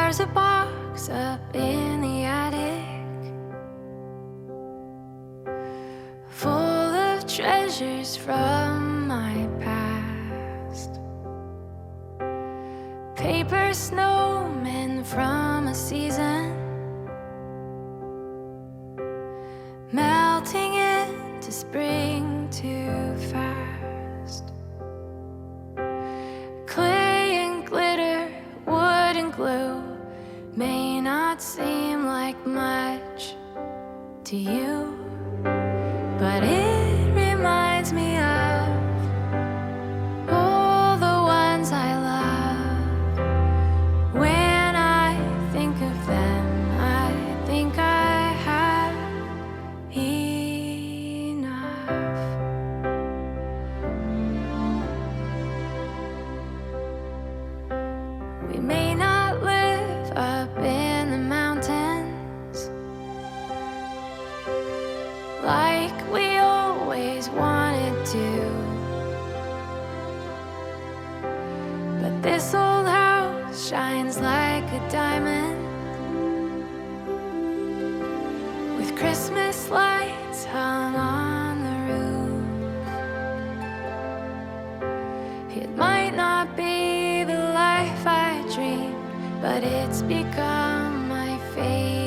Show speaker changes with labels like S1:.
S1: There's a box up in the attic full of treasures from my past. Paper snowmen from a season melting into spring too fast. Clay and glitter, wood and glue may not seem like much to you, but it reminds me of all the ones I love. When I think of them, I think I have enough. We may not live up in the mountains like we always wanted to, but this old house shines like a diamond with Christmas lights hung on the roof. It might not be the life I dreamed, but it's become my favorite.